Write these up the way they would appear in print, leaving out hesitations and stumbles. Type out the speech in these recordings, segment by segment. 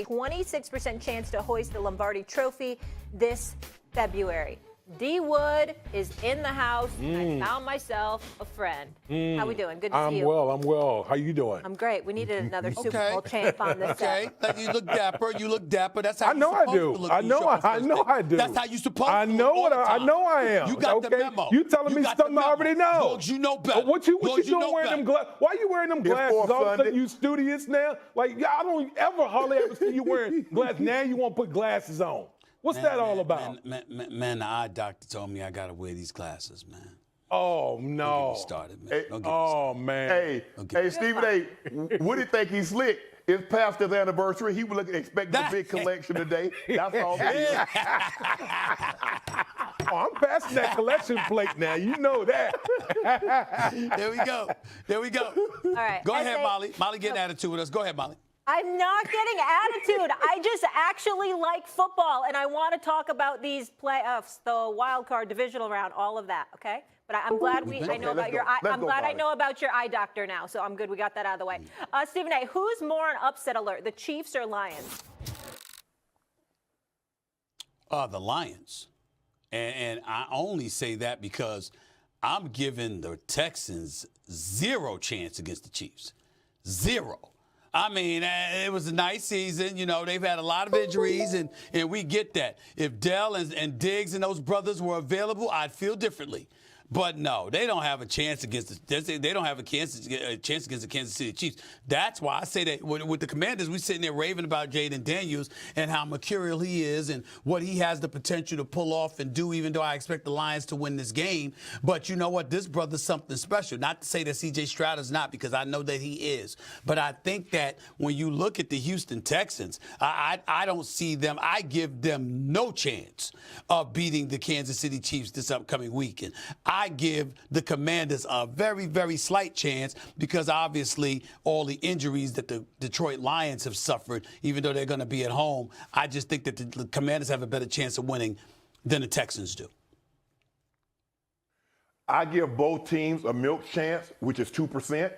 26% chance to hoist the Lombardi Trophy this February. D. Wood is in the house. I found myself a friend. How we doing? Good to see you. I'm well. How you doing? I'm great. We needed another Super Bowl champ on this set. You look dapper. That's how I know I do. I know I do. That's how you supposed to I look know all what the time. I know I am. You got the memo. You telling me something I already know. Dogs, you know better. What you Dogs, doing wearing them glasses? Why are you wearing them glasses? All of a sudden you studious now? Like, I don't hardly ever see you wearing glasses. Now you want to put glasses on. What's that all about? Man, the eye doctor told me I got to wear these glasses, man. Oh, no. Don't get me started, man. Hey, Don't get me started. Man. Hey, Stephen A., what do you think he's slick? It's past his anniversary. He was expecting a big collection today. That's all it is. I'm passing that collection plate now. You know that. There we go. All right. Go ahead, Molly. Molly, get an attitude with us. Go ahead, Molly. I'm not getting attitude. I just actually like football, and I want to talk about these playoffs, the wild card, divisional round, all of that. Okay, but I'm glad I know about your eye. I'm glad I know about your eye doctor now. So I'm good. We got that out of the way. Stephen A., who's more on upset alert, the Chiefs or Lions? The Lions, and I only say that because I'm giving the Texans zero chance against the Chiefs. Zero. I mean, it was a nice season. You know, they've had a lot of injuries, and we get that. If Dell and Diggs and those brothers were available, I'd feel differently. But no, they don't have a chance against they don't have a chance against the Kansas City Chiefs. That's why I say that with the Commanders, we're sitting there raving about Jayden Daniels and how mercurial he is and what he has the potential to pull off and do, even though I expect the Lions to win this game. But you know what? This brother's something special. Not to say that C.J. Stroud is not, because I know that he is. But I think that when you look at the Houston Texans, I don't see them. I give them no chance of beating the Kansas City Chiefs this upcoming weekend. I give the Commanders a very, very slight chance because obviously all the injuries that the Detroit Lions have suffered, even though they're going to be at home, I just think that the Commanders have a better chance of winning than the Texans do. I give both teams a milk chance, which is 2%.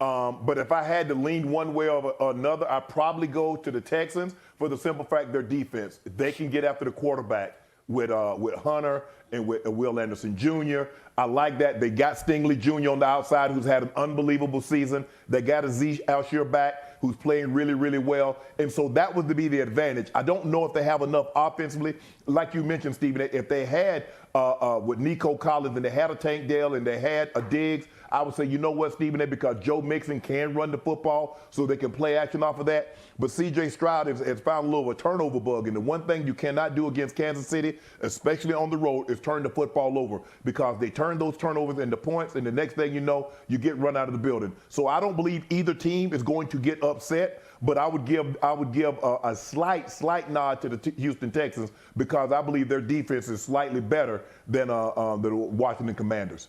But if I had to lean one way or another, I'd probably go to the Texans for the simple fact their defense. They can get after the quarterback with Hunter and with Will Anderson Jr. I like that. They got Stingley Jr. on the outside, who's had an unbelievable season. They got Aziz Al-Shir back, who's playing really, really well. And so that was to be the advantage. I don't know if they have enough offensively. Like you mentioned, Stephen, if they had with Nico Collins and they had a Tank Dell and they had a Diggs, I would say, you know what, Stephen A., because Joe Mixon can run the football so they can play action off of that. But C.J. Stroud has found a little of a turnover bug. And the one thing you cannot do against Kansas City, especially on the road, is turn the football over, because they turn those turnovers into points, and the next thing you know, you get run out of the building. So I don't believe either team is going to get upset, but I would give a slight nod to the Houston Texans, because I believe their defense is slightly better than the Washington Commanders.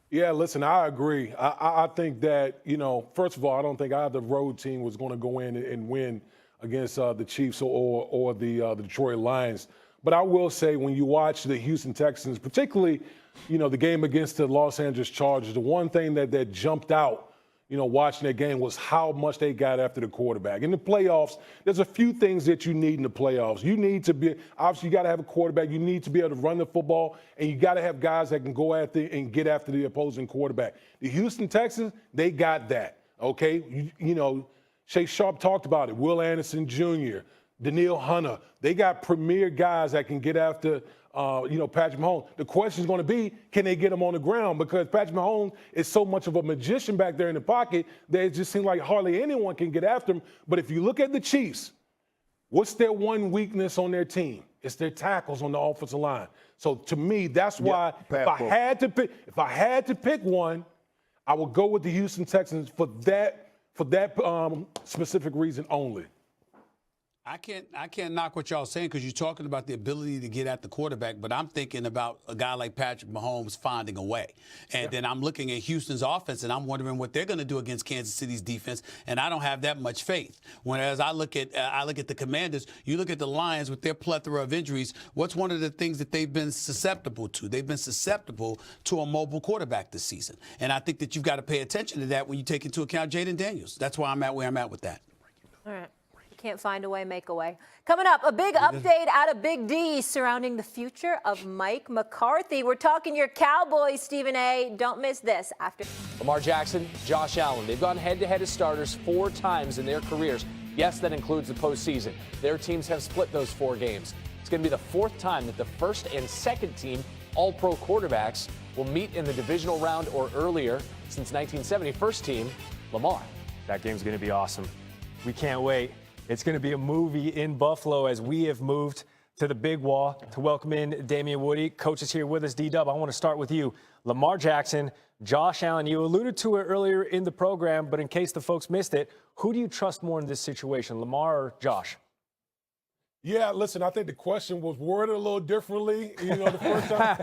Yeah, listen, I agree. I think that, first of all, I don't think either road team was going to go in and win against the Chiefs or the Detroit Lions. But I will say, when you watch the Houston Texans, particularly, the game against the Los Angeles Chargers, the one thing that jumped out, watching that game was how much they got after the quarterback. In the playoffs, there's a few things that you need in the playoffs. You need to be, obviously, you got to have a quarterback. You need to be able to run the football, and you got to have guys that can go after and get after the opposing quarterback. The Houston Texans, they got that, okay? Shay Sharp talked about it. Will Anderson Jr., Daniil Hunter. They got premier guys that can get after Patrick Mahomes. The question is going to be, can they get him on the ground? Because Patrick Mahomes is so much of a magician back there in the pocket that it just seems like hardly anyone can get after him. But if you look at the Chiefs, what's their one weakness on their team? It's their tackles on the offensive line. So to me, that's why if I had to pick one, I would go with the Houston Texans for that specific reason only. I can't knock what y'all saying, because you're talking about the ability to get at the quarterback, but I'm thinking about a guy like Patrick Mahomes finding a way. And then I'm looking at Houston's offense, and I'm wondering what they're going to do against Kansas City's defense, and I don't have that much faith. Whereas I look at the Commanders, you look at the Lions with their plethora of injuries, what's one of the things that they've been susceptible to? They've been susceptible to a mobile quarterback this season. And I think that you've got to pay attention to that when you take into account Jayden Daniels. That's why I'm at where I'm at with that. All right. Can't find a way, make a way. Coming up, a big update out of Big D surrounding the future of Mike McCarthy. We're talking your Cowboys, Stephen A. Don't miss this after. Lamar Jackson, Josh Allen. They've gone head-to-head as starters 4 times in their careers. Yes, that includes the postseason. Their teams have split those 4 games. It's going to be the 4th time that the first and second team All-Pro quarterbacks will meet in the divisional round or earlier since 1970. First team, Lamar. That game's going to be awesome. We can't wait. It's going to be a movie in Buffalo as we have moved to the big wall to welcome in Damian Woody. Coach is here with us. D-Dub, I want to start with you. Lamar Jackson, Josh Allen, you alluded to it earlier in the program, but in case the folks missed it, who do you trust more in this situation, Lamar or Josh? Yeah, listen, I think the question was worded a little differently. You know, the first time.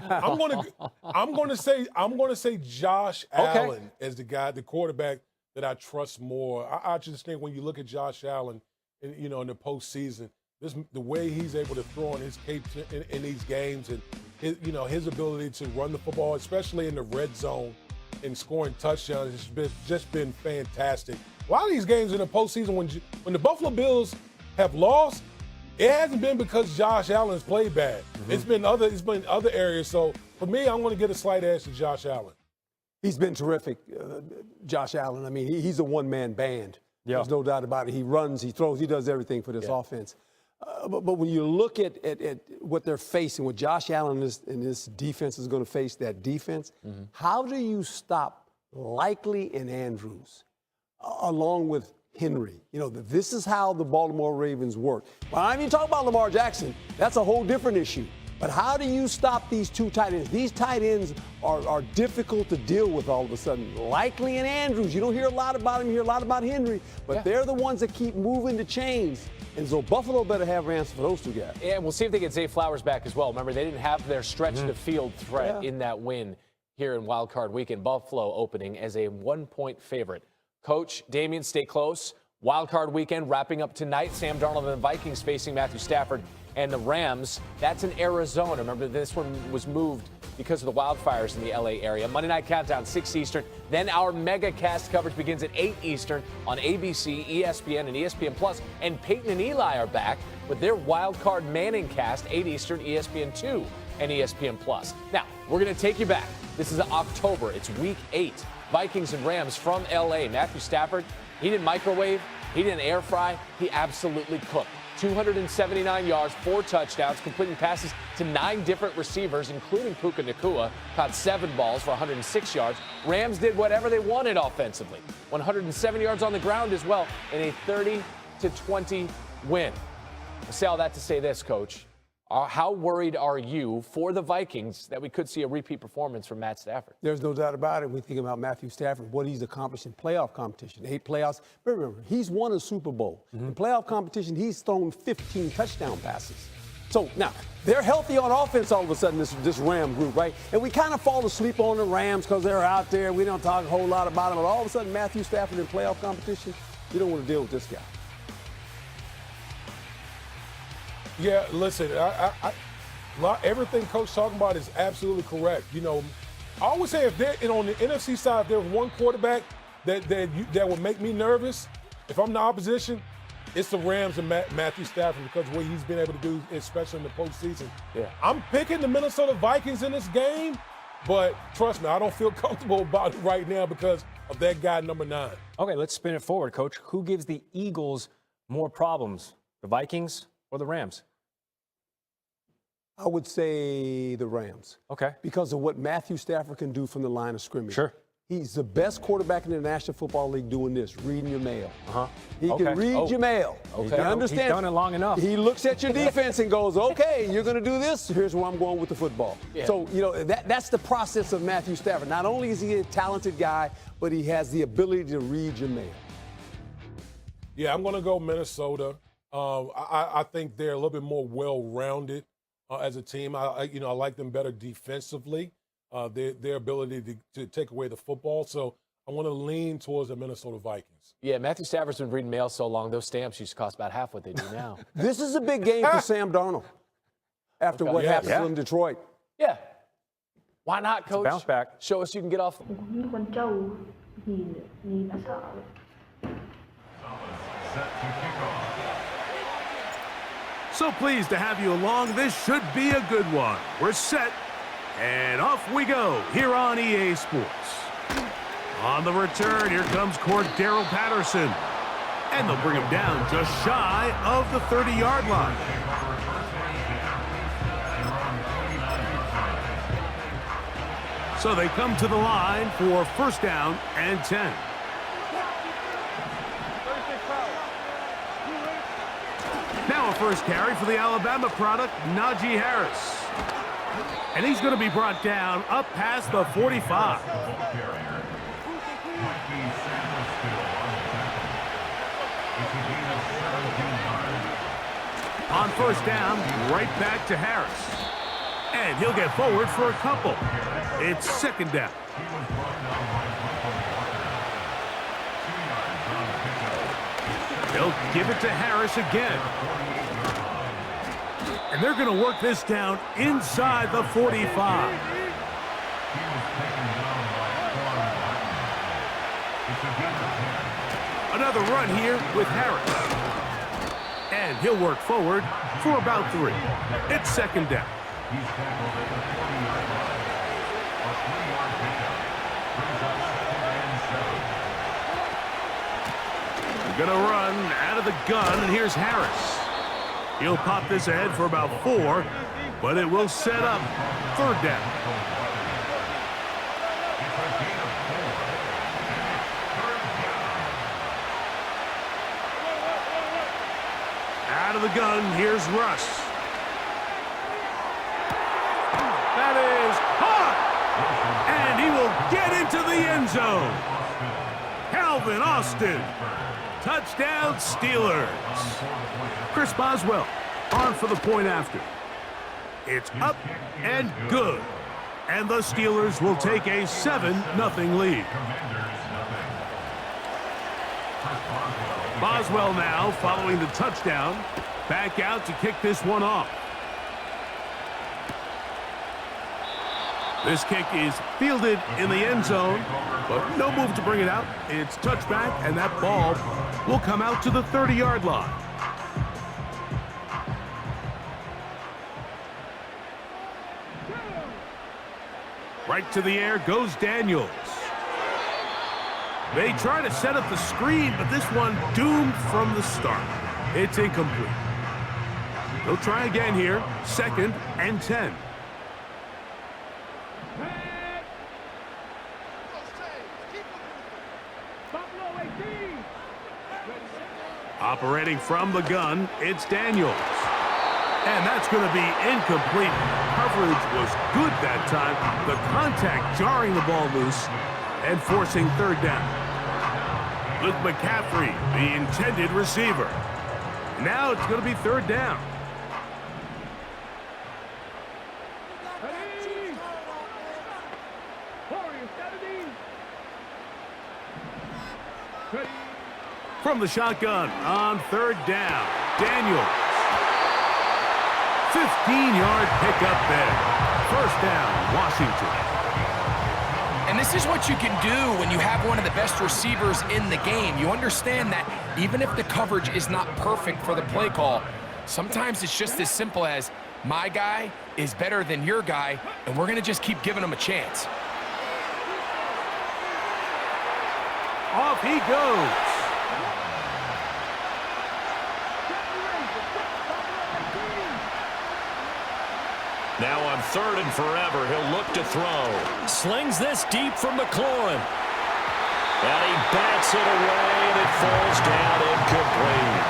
I'm gonna say Josh Allen as the guy, the quarterback that I trust more. I just think when you look at Josh Allen, in the postseason, the way he's able to throw on his cape in these games, and his ability to run the football, especially in the red zone and scoring touchdowns, has just been fantastic. A lot of these games in the postseason, when the Buffalo Bills have lost, it hasn't been because Josh Allen's played bad. Mm-hmm. It's been other areas. So for me, I'm going to get a slight edge to Josh Allen. He's been terrific, Josh Allen. I mean, he's a one-man band. Yeah. There's no doubt about it. He runs, he throws, he does everything for this offense. But when you look at what they're facing, what Josh Allen and his defense is going to face, that defense, how do you stop Likely and Andrews along with Henry? This is how the Baltimore Ravens work. But I'm even talking about Lamar Jackson. That's a whole different issue. But how do you stop these 2 tight ends? These tight ends are difficult to deal with all of a sudden. Likely and Andrews, you don't hear a lot about him, you hear a lot about Henry, but they're the ones that keep moving the chains. And so Buffalo better have answers for those 2 guys. And we'll see if they get Zay Flowers back as well. Remember, they didn't have their stretch-to-field threat in that win here in Wild Card Weekend. Buffalo opening as a 1-point favorite. Coach, Damian, stay close. Wild Card Weekend wrapping up tonight. Sam Darnold and the Vikings facing Matthew Stafford and the Rams. That's in Arizona. Remember, this one was moved because of the wildfires in the LA area. Monday Night Countdown, 6 Eastern. Then our mega cast coverage begins at 8 Eastern on ABC, ESPN, and ESPN Plus. And Peyton and Eli are back with their Wild Card Manning cast, 8 Eastern, ESPN2 and ESPN Plus. Now, we're going to take you back. This is October. It's week 8. Vikings and Rams from LA. Matthew Stafford, he didn't microwave, he didn't air fry, he absolutely cooked. 279 yards, 4 touchdowns, completing passes to 9 different receivers, including Puka Nacua, caught 7 balls for 106 yards. Rams did whatever they wanted offensively. 107 yards on the ground as well in a 30-20 win. I say all that to say this, Coach. How worried are you for the Vikings that we could see a repeat performance from Matt Stafford? There's no doubt about it. We think about Matthew Stafford, what he's accomplished in playoff competition, 8 playoffs. But remember, he's won a Super Bowl. In playoff competition, he's thrown 15 touchdown passes. So now, they're healthy on offense all of a sudden, this Ram group, right? And we kind of fall asleep on the Rams because they're out there. We don't talk a whole lot about them. But all of a sudden, Matthew Stafford in playoff competition, you don't want to deal with this guy. Yeah, listen, everything Coach talking about is absolutely correct. I always say if they're on the NFC side, if there's one quarterback that would make me nervous, if I'm the opposition, it's the Rams and Matthew Stafford because of what he's been able to do, especially in the postseason. Yeah. I'm picking the Minnesota Vikings in this game, but trust me, I don't feel comfortable about it right now because of that guy, number 9. Okay, let's spin it forward, Coach. Who gives the Eagles more problems, the Vikings or the Rams? I would say the Rams. Okay. Because of what Matthew Stafford can do from the line of scrimmage. Sure. He's the best quarterback in the National Football League doing this, reading your mail. He Okay. can read your mail. Okay. He understands. He's done it long enough. He looks at your defense and goes, okay, you're going to do this. Here's where I'm going with the football. Yeah. So, that's the process of Matthew Stafford. Not only is he a talented guy, but he has the ability to read your mail. Yeah, I'm going to go Minnesota. I think they're a little bit more well-rounded as a team. I like them better defensively. Their ability to take away the football. So I want to lean towards the Minnesota Vikings. Yeah, Matthew Stafford's been reading mail so long, those stamps used to cost about half what they do now. This is a big game for Sam Darnold after what happened in Detroit. Yeah. Why not, Coach? Bounce back. Show us you can get off. Con trâu nhìn đã sợ. Set to kick off. So pleased to have you along. This should be a good one. We're set, and off we go here on EA Sports. On the return, here comes Cordero Patterson. And they'll bring him down just shy of the 30-yard line. So they come to the line for first down and 10. Now a first carry for the Alabama product, Najee Harris. And he's going to be brought down up past the 45. On first down, right back to Harris. And he'll get forward for a couple. It's second down. They'll give it to Harris again. And they're going to work this down inside the 45. Another run here with Harris. And he'll work forward for about 3. It's second down. Gonna run out of the gun, and here's Harris. He'll pop this ahead for about 4, but it will set up third down. Out of the gun, here's Russ. That is hot! And he will get into the end zone. Calvin Austin. Touchdown, Steelers. Chris Boswell on for the point after. It's up and good. And the Steelers will take a 7-0 lead. Boswell now following the touchdown. Back out to kick this one off. This kick is fielded in the end zone, but no move to bring it out. It's touchback, and that ball will come out to the 30-yard line. Right to the air goes Daniels. They try to set up the screen, but this one doomed from the start. It's incomplete. They'll try again here, second and 10. Operating from the gun, it's Daniels. And that's going to be incomplete. Coverage was good that time. The contact jarring the ball loose and forcing third down. Luke McCaffrey, the intended receiver. Now it's going to be third down. From the shotgun on third down, Daniels. 15-yard pickup there. First down, Washington. And this is what you can do when you have one of the best receivers in the game. You understand that even if the coverage is not perfect for the play call, sometimes it's just as simple as my guy is better than your guy, and we're going to just keep giving him a chance. Off he goes. Now on third and forever, he'll look to throw. Slings this deep from McLaurin. And he bats it away, and it falls down incomplete.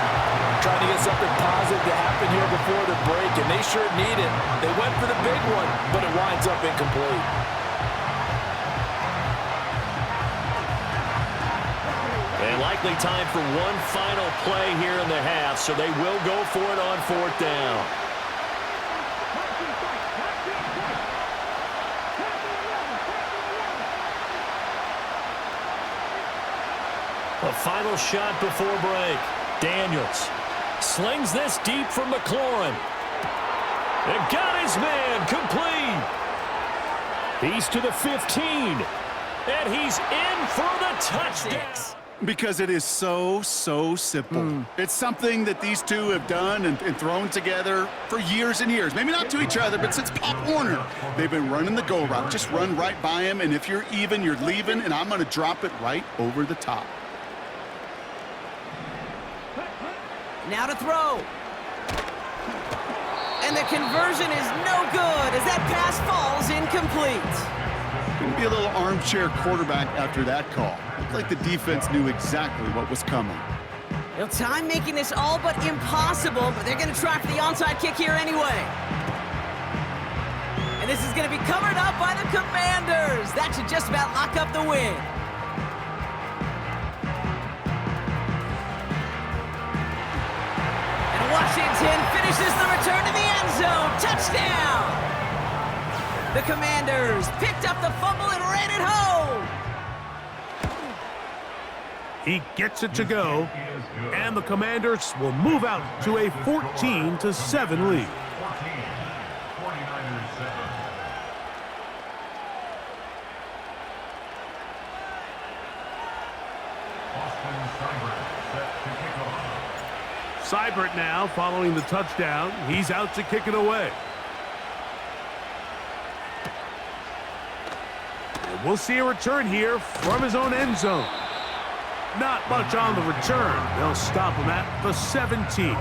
Trying to get something positive to happen here before the break, and they sure need it. They went for the big one, but it winds up incomplete. And likely time for one final play here in the half, so they will go for it on fourth down. A final shot before break. Daniels slings this deep from McLaurin. And got his man complete. He's to the 15. And he's in for the touchdown. Because it is so simple. It's something that these two have done and thrown together for years and years. Maybe not to each other, but since Pop Warner. They've been running the go route. Just run right by him, and if you're even, you're leaving, and I'm going to drop it right over the top. Now to throw. And the conversion is no good as that pass falls incomplete. Going to be a little armchair quarterback after that call. Looked like the defense knew exactly what was coming. Well, time making this all but impossible, but they're going to try for the onside kick here anyway. And this is going to be covered up by the Commanders. That should just about lock up the win. And Washington finishes the return to the end zone. Touchdown! The Commanders picked up the fumble and ran it home. He gets it to go, and the Commanders will move out to a 14-7 lead. Seibert now following the touchdown. He's out to kick it away. And we'll see a return here from his own end zone. Not much on the return. They'll stop him at the 17.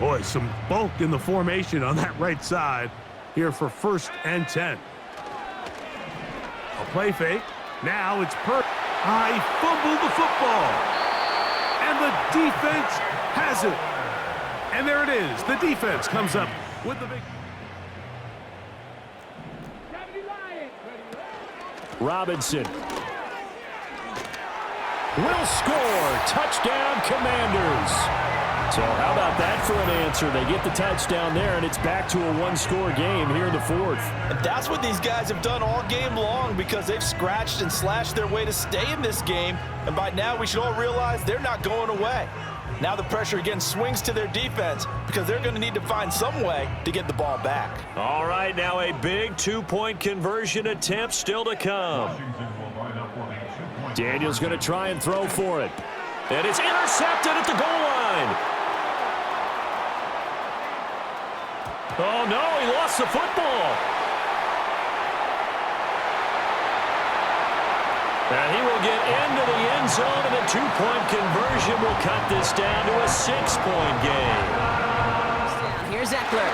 Boy, some bulk in the formation on that right side here for 1st and 10. A play fake. Now it's I fumbled the football. And the defense has it. And there it is. The defense comes up with the big... Robinson will score. Touchdown, Commanders. So how about that for an answer? They get the touchdown there, and it's back to a one-score game here in the 4th. And that's what these guys have done all game long because they've scratched and slashed their way to stay in this game. And by now, we should all realize they're not going away. Now the pressure again swings to their defense because they're going to need to find some way to get the ball back. All right, now a big two-point conversion attempt still to come. Daniels going to try and throw for it. And it's intercepted at the goal line. Oh, no, he lost the football. And he will get into the end zone, and a two-point conversion will cut this down to a 6-point game. Here's Eckler.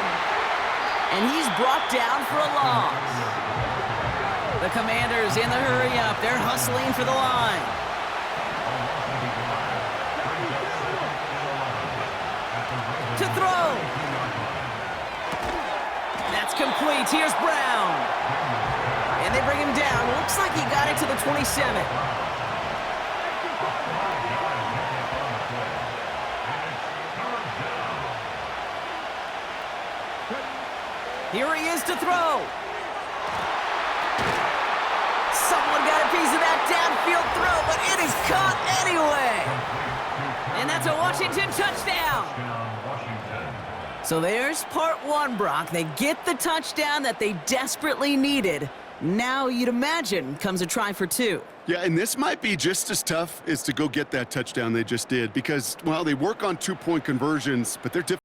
And he's brought down for a loss. The Commanders in the hurry up. They're hustling for the line. To throw. That's complete. Here's Brown. And they bring him down. Looks like he got it to the 27. Here he is to throw. Someone got a piece of that downfield throw, but it is caught anyway. And that's a Washington touchdown. So there's part one, Brock. They get the touchdown that they desperately needed. Now, you'd imagine, comes a try for two. Yeah, and this might be just as tough as to go get that touchdown they just did because, well, they work on two-point conversions, but they're different.